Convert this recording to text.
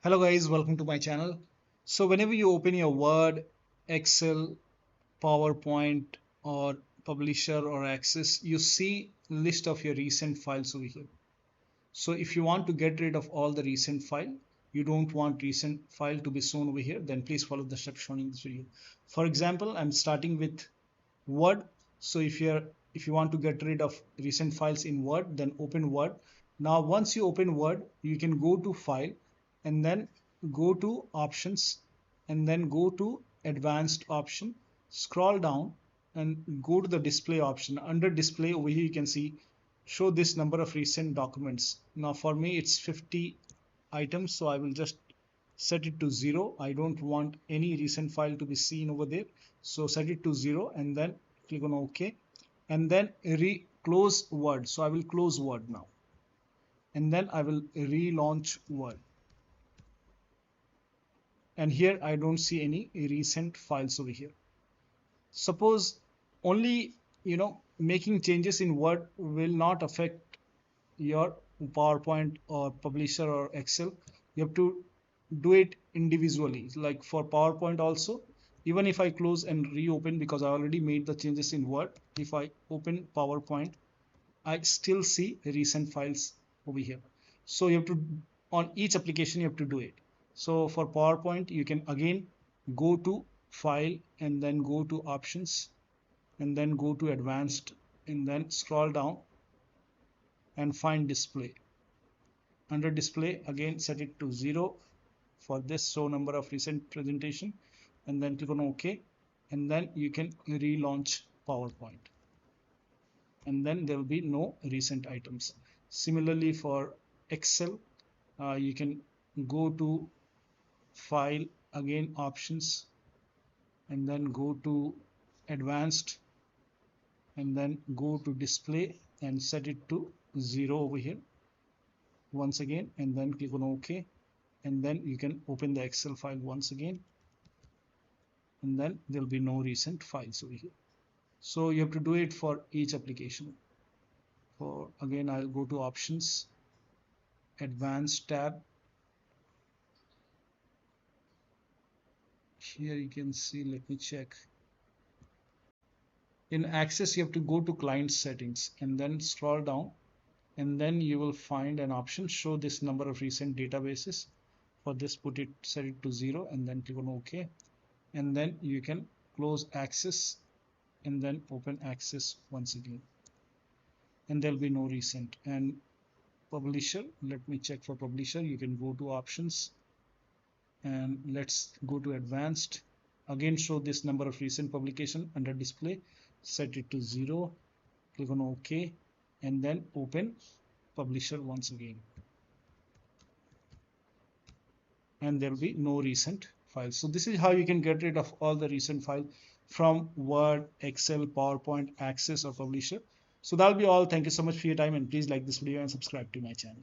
Hello guys, welcome to my channel. So whenever you open your Word, Excel, PowerPoint or Publisher or Access, you see list of your recent files over here. So if you want to get rid of all the recent file, you don't want recent file to be shown over here, then please follow the steps shown in this video. For example, I'm starting with Word. So if you want to get rid of recent files in Word, then open Word. Now once you open Word, you can go to File and then go to Options and then go to Advanced option, scroll down and go to the Display option. Under Display over here you can see show this number of recent documents. Now for me it's 50 items, so I will just set it to 0. I don't want any recent file to be seen over there, so set it to 0 and then click on OK and then close Word. So I will close Word now and then I will relaunch Word, and here I don't see any recent files over here. Suppose only making changes in Word will not affect your PowerPoint or Publisher or Excel. You have to do it individually. Like for PowerPoint also, even if I close and reopen, because I already made the changes in Word, if I open PowerPoint, I still see recent files over here. So you have to, on each application, you have to do it. So for PowerPoint, you can again go to File and then go to Options and then go to Advanced and then scroll down and find Display. Under Display, again set it to 0 for this show number of recent presentation and then click on OK, and then you can relaunch PowerPoint and then there will be no recent items. Similarly for Excel, you can go to File, again Options and then go to Advanced and then go to Display and set it to 0 over here once again and then click on OK, and then you can open the Excel file once again and then there'll be no recent files over here. So you have to do it for each application. For again I'll go to Options, Advanced tab. Here you can see, let me check. In Access you have to go to Client Settings and then scroll down and then you will find an option, show this number of recent databases. For this, set it to 0 and then click on OK, and then you can close Access and then open Access once again and there'll be no recent. And Publisher, let me check for Publisher. You can go to Options and let's go to Advanced. Again show this number of recent publication. Under Display, set it to 0, click on OK and then open Publisher once again and there will be no recent files. So this is how you can get rid of all the recent file from Word, Excel, PowerPoint, Access or Publisher. So that'll be all. Thank you so much for your time and please like this video and subscribe to my channel.